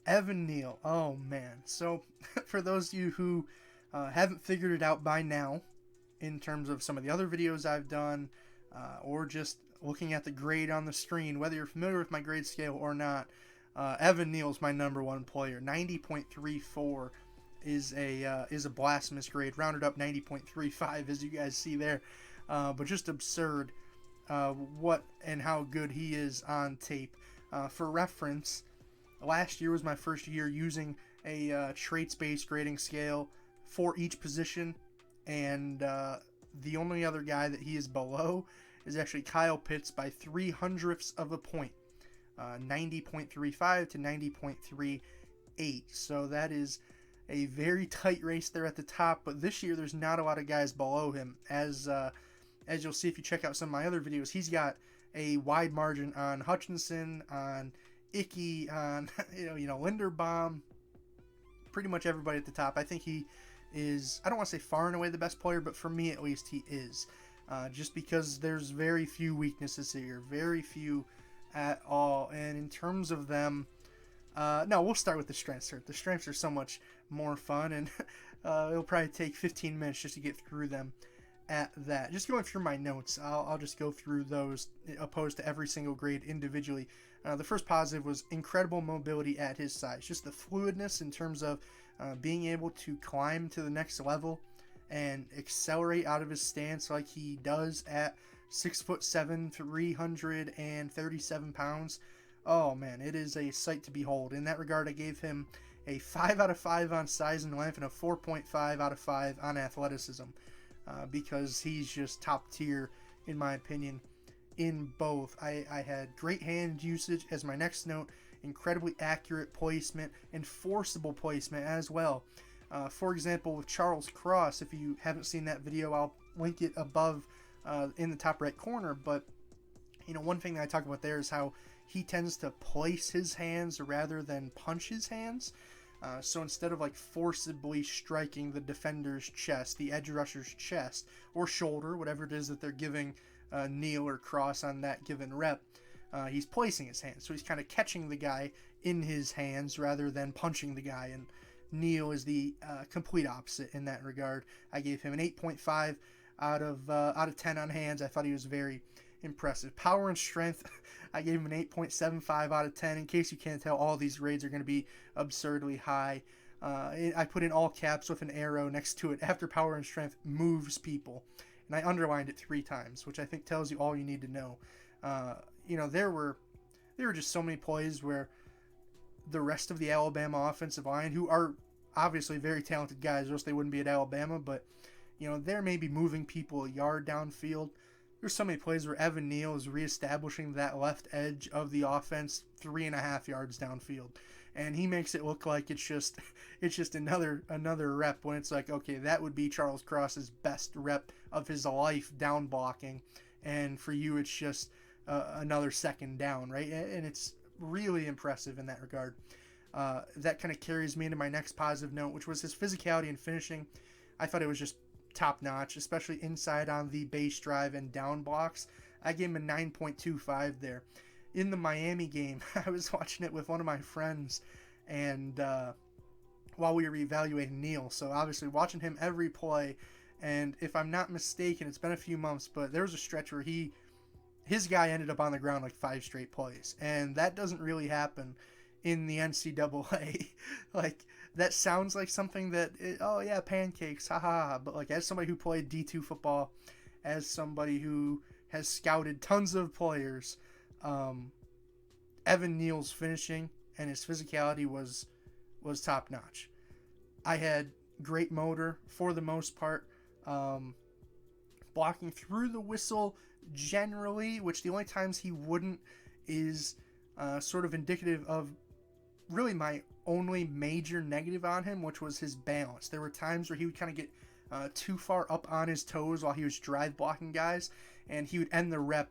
Evan Neal. Oh man. So for those of you who haven't figured it out by now, in terms of some of the other videos I've done, or just looking at the grade on the screen, whether you're familiar with my grade scale or not, Evan Neal's my number one player. 90.34 is a blasphemous grade. Rounded up 90.35, as you guys see there, but just absurd. What and how good he is on tape. For reference, last year was my first year using a traits-based grading scale for each position, and the only other guy that he is below is actually Kyle Pitts by 0.03 of a point, 90.35 to 90.38. So that is a very tight race there at the top. But this year, there's not a lot of guys below him. As you'll see if you check out some of my other videos, he's got a wide margin on Hutchinson, on Icky, on Linderbaum, pretty much everybody at the top. I think he is, I don't want to say far and away the best player, but for me at least he is. Just because there's very few weaknesses here, very few at all. And in terms of them, no, we'll start with the strengths here. The strengths are so much more fun, and it'll probably take 15 minutes just to get through them at that. Just going through my notes, I'll just go through those opposed to every single grade individually. The first positive was incredible mobility at his size. Just the fluidness in terms of being able to climb to the next level and accelerate out of his stance like he does at 6'7", 337 pounds. Oh man, it is a sight to behold. In that regard, I gave him a 5 out of 5 on size and length and a 4.5 out of 5 on athleticism, because he's just top tier in my opinion in both. I had great hand usage as my next note, incredibly accurate placement, and forcible placement as well. For example, with Charles Cross, if you haven't seen that video, I'll link it above in the top right corner. But one thing that I talk about there is how he tends to place his hands rather than punch his hands. So instead of like forcibly striking the defender's chest, the edge rusher's chest or shoulder, whatever it is that they're giving Neal or Cross on that given rep, he's placing his hands. So he's kind of catching the guy in his hands rather than punching the guy. And Neal is the complete opposite in that regard. I gave him an 8.5 out of 10 on hands. I thought he was very impressive. Power and strength, I gave him an 8.75 out of 10. In case you can't tell, all these grades are going to be absurdly high. I put in all caps with an arrow next to it. After power and strength moves people. And I underlined it 3 times, which I think tells you all you need to know. There were just so many plays where the rest of the Alabama offensive line, who are obviously very talented guys, or else they wouldn't be at Alabama, but they're maybe moving people a yard downfield. There's so many plays where Evan Neal is reestablishing that left edge of the offense 3.5 yards downfield, and he makes it look like it's just another rep, when it's like, okay, that would be Charles Cross's best rep of his life down blocking, and for you it's just another second down, right? And it's really impressive in that regard. That kind of carries me into my next positive note, which was his physicality and finishing. I thought it was just top notch, especially inside on the base drive and down blocks. I gave him a 9.25 there. In the Miami game, I was watching it with one of my friends, and while we were evaluating Neal, so obviously watching him every play, and if I'm not mistaken, it's been a few months, but there was a stretch where his guy ended up on the ground like 5 straight plays, and that doesn't really happen in the NCAA. Like, that sounds like something that, oh yeah, pancakes, haha. But like, as somebody who played D2 football, as somebody who has scouted tons of players, Evan Neal's finishing and his physicality was top notch. I had great motor for the most part, blocking through the whistle generally, which the only times he wouldn't is sort of indicative of really my only major negative on him, which was his balance. There were times where he would kind of get too far up on his toes while he was drive blocking guys, and he would end the rep,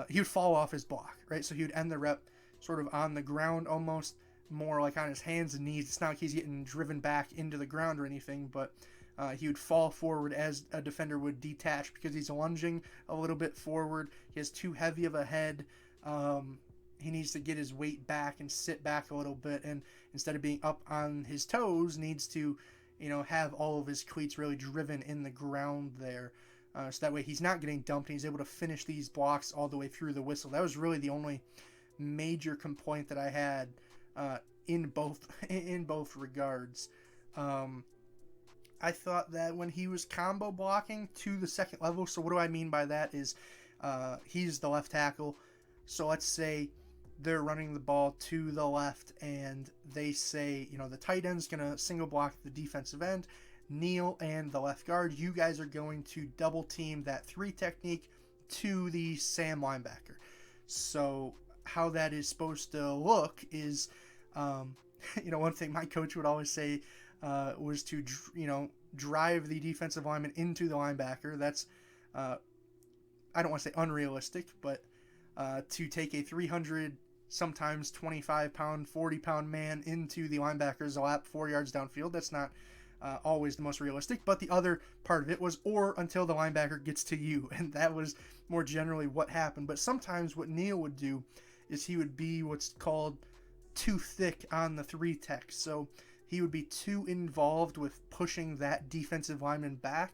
he would fall off his block, right? So he would end the rep sort of on the ground, almost more like on his hands and knees. It's not like he's getting driven back into the ground or anything, but he would fall forward as a defender would detach because he's lunging a little bit forward. He has too heavy of a head. he needs to get his weight back and sit back a little bit, and instead of being up on his toes, needs to, have all of his cleats really driven in the ground there. So that way he's not getting dumped and he's able to finish these blocks all the way through the whistle. That was really the only major complaint that I had in both regards. I thought that when he was combo blocking to the second level, so what do I mean by that is he's the left tackle. So let's say they're running the ball to the left and they say, the tight end's going to single block the defensive end. Neal and the left guard, you guys are going to double team that 3 technique to the Sam linebacker. So how that is supposed to look is, one thing my coach would always say was to, drive the defensive lineman into the linebacker. That's, I don't want to say unrealistic, but to take a 300, sometimes 25-pound, 40-pound man into the linebacker's lap 4 yards downfield, that's not always the most realistic. But the other part of it was, or until the linebacker gets to you, and that was more generally what happened. But sometimes what Neal would do is he would be what's called too thick on the 3 tech. So he would be too involved with pushing that defensive lineman back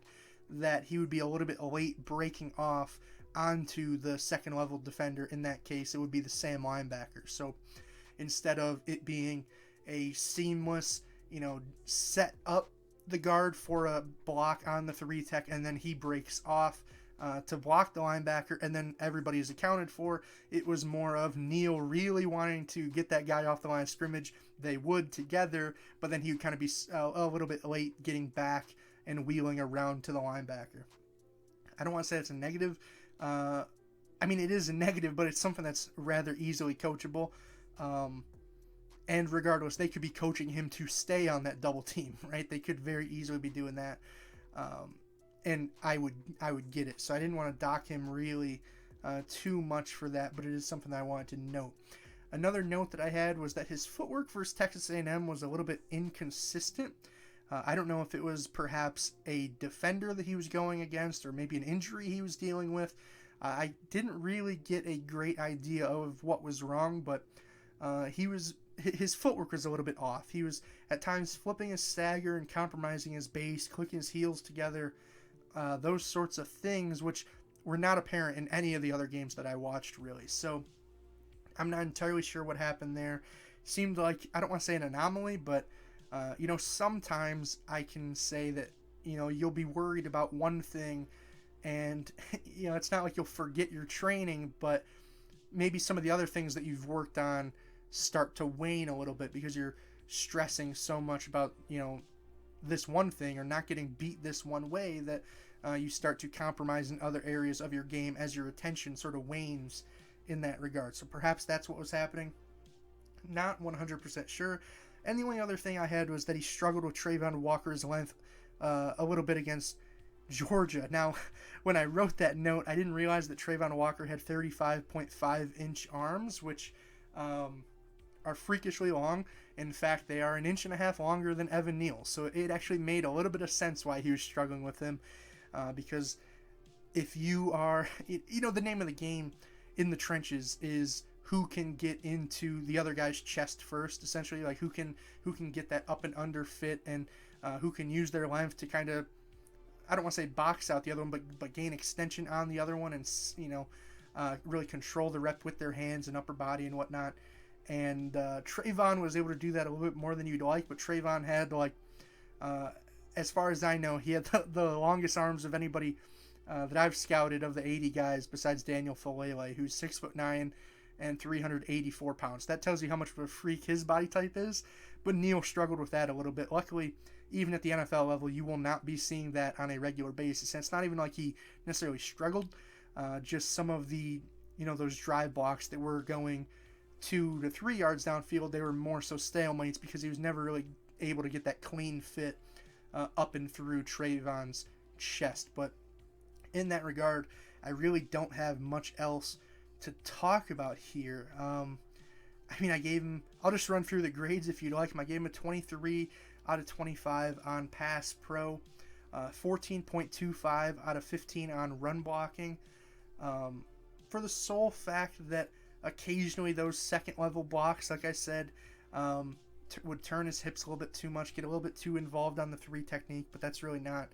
that he would be a little bit late breaking off onto the second level defender. In that case, it would be the Sam linebacker. So instead of it being a seamless, set up the guard for a block on the 3 tech and then he breaks off to block the linebacker and then everybody is accounted for, it was more of Neal really wanting to get that guy off the line of scrimmage. They would together, but then he would kind of be a little bit late getting back and wheeling around to the linebacker. I don't want to say it's a negative. It is a negative, but it's something that's rather easily coachable. And regardless, they could be coaching him to stay on that double team, right? They could very easily be doing that. And I would get it. So I didn't want to dock him really too much for that, but it is something that I wanted to note. Another note that I had was that his footwork versus Texas A&M was a little bit inconsistent. I don't know if it was perhaps a defender that he was going against or maybe an injury he was dealing with. I didn't really get a great idea of what was wrong, but his footwork was a little bit off. He was at times flipping his stagger and compromising his base, clicking his heels together, those sorts of things, which were not apparent in any of the other games that I watched, really. So I'm not entirely sure what happened there. Seemed like, I don't want to say an anomaly, but sometimes I can say that, you'll be worried about one thing and, it's not like you'll forget your training, but maybe some of the other things that you've worked on start to wane a little bit because you're stressing so much about, this one thing or not getting beat this one way that you start to compromise in other areas of your game as your attention sort of wanes in that regard. So perhaps that's what was happening. Not 100% sure. And the only other thing I had was that he struggled with Trayvon Walker's length a little bit against Georgia. Now, when I wrote that note, I didn't realize that Trayvon Walker had 35.5-inch arms, which are freakishly long. In fact, they are 1.5 inches longer than Evan Neal. So it actually made a little bit of sense why he was struggling with him. Because if you are, the name of the game in the trenches is who can get into the other guy's chest first, essentially, like who can get that up and under fit and who can use their length to kind of, I don't want to say box out the other one, but gain extension on the other one and, really control the rep with their hands and upper body and whatnot. And Trayvon was able to do that a little bit more than you'd like, but Trayvon had, as far as I know, he had the longest arms of anybody that I've scouted of the 80 guys besides Daniel Falele, who's 6'9" and 384 pounds. That tells you how much of a freak his body type is, but Neal struggled with that a little bit. Luckily, even at the NFL level, you will not be seeing that on a regular basis. And it's not even like he necessarily struggled, just some of the, those drive blocks that were going 2 to 3 yards downfield, they were more so stalemates because he was never really able to get that clean fit up and through Trayvon's chest. But in that regard, I really don't have much else to talk about here. I gave him, I'll just run through the grades if you'd like him. I gave him a 23 out of 25 on pass pro, 14.25 out of 15 on run blocking, for the sole fact that Occasionally, those second level blocks, like I said, would turn his hips a little bit too much, get a little bit too involved on the 3 technique, but that's really not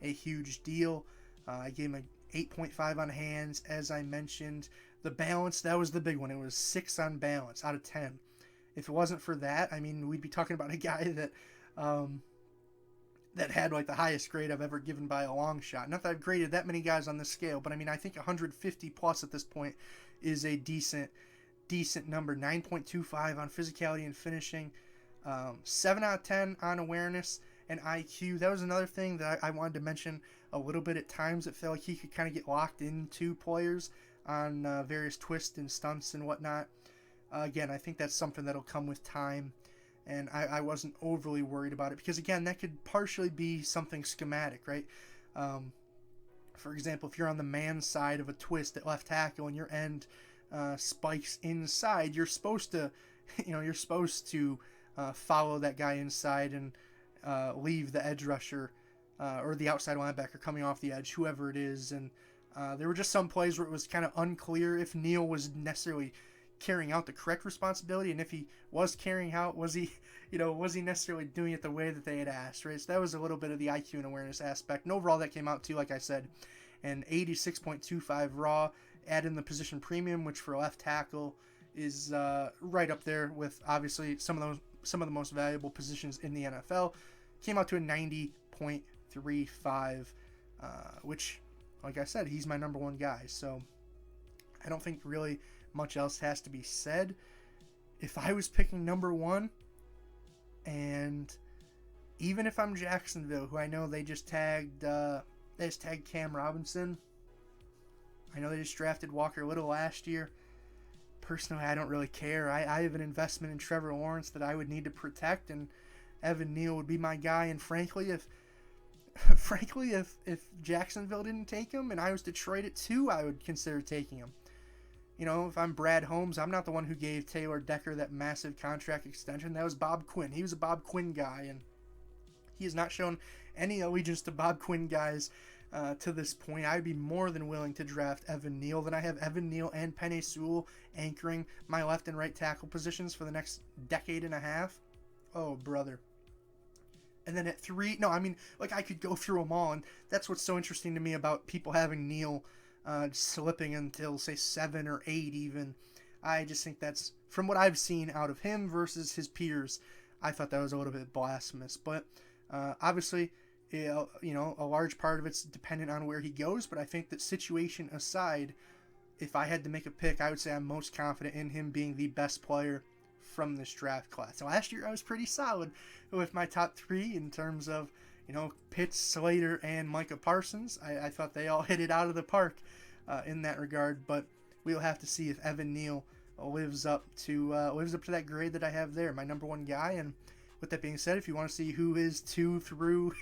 a huge deal. I gave him an 8.5 on hands, as I mentioned. The balance, that was the big one. It was 6 on balance out of 10. If it wasn't for that, I mean, we'd be talking about a guy that that had like the highest grade I've ever given by a long shot. Not that I've graded that many guys on this scale, but I mean, I think 150 plus at this point is a decent number. 9.25 on physicality and finishing, 7 out of 10 on awareness and IQ. That was another thing that I wanted to mention a little bit. At times it felt like he could kind of get locked into players on various twists and stunts and whatnot. Again, I think that's something that'll come with time, and I wasn't overly worried about it because, again, that could partially be something schematic, right? For example, if you're on the man side of a twist at left tackle and your end spikes inside, you're supposed to, follow that guy inside and leave the edge rusher or the outside linebacker coming off the edge, whoever it is. And there were just some plays where it was kind of unclear if Neal was necessarily carrying out the correct responsibility, and if he was carrying out, was he necessarily doing it the way that they had asked, right? So that was a little bit of the IQ and awareness aspect. And overall, that came out to, like I said, an 86.25 raw. Add in the position premium, which for left tackle is right up there with obviously some of the most valuable positions in the NFL. Came out to a 90.35, which, like I said, he's my number 1 guy. So I don't think really much else has to be said. If I was picking number 1, and even if I'm Jacksonville, who I know they just tagged Cam Robinson, I know they just drafted Walker Little last year. Personally, I don't really care. I have an investment in Trevor Lawrence that I would need to protect, and Evan Neal would be my guy. And frankly, if Jacksonville didn't take him and I was Detroit at 2, I would consider taking him. If I'm Brad Holmes, I'm not the one who gave Taylor Decker that massive contract extension. That was Bob Quinn. He was a Bob Quinn guy, and he has not shown any allegiance to Bob Quinn guys to this point. I'd be more than willing to draft Evan Neal. Then I have Evan Neal and Penei Sewell anchoring my left and right tackle positions for the next decade and a half. Oh, brother. And then at 3, I could go through them all, and that's what's so interesting to me about people having Neal slipping until, say, 7 or 8 even. I just think that's, from what I've seen out of him versus his peers, I thought that was a little bit blasphemous. But obviously, a large part of it's dependent on where he goes. But I think that, situation aside, if I had to make a pick, I would say I'm most confident in him being the best player from this draft class. So last year I was pretty solid with my top 3 in terms of, Pitts, Slater, and Micah Parsons. I thought they all hit it out of the park in that regard, but we'll have to see if Evan Neal lives up to that grade that I have there, my number 1 guy. And with that being said, if you want to see who is 2 through,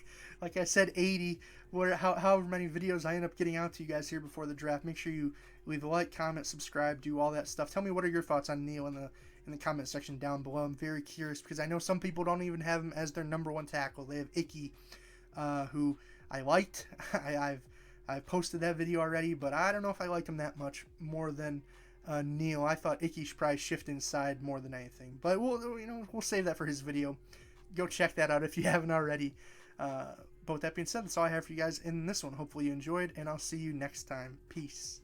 like I said, 80, however many videos I end up getting out to you guys here before the draft, make sure you leave a like, comment, subscribe, do all that stuff. Tell me, what are your thoughts on Neal in the comment section down below. I'm very curious because I know some people don't even have him as their number 1 tackle. They have Icky, who I liked. I've posted that video already, but I don't know if I liked him that much more than Neal. I thought Icky should probably shift inside more than anything, but we'll save that for his video. Go check that out if you haven't already. But with that being said, that's all I have for you guys in this one. Hopefully you enjoyed, and I'll see you next time. Peace.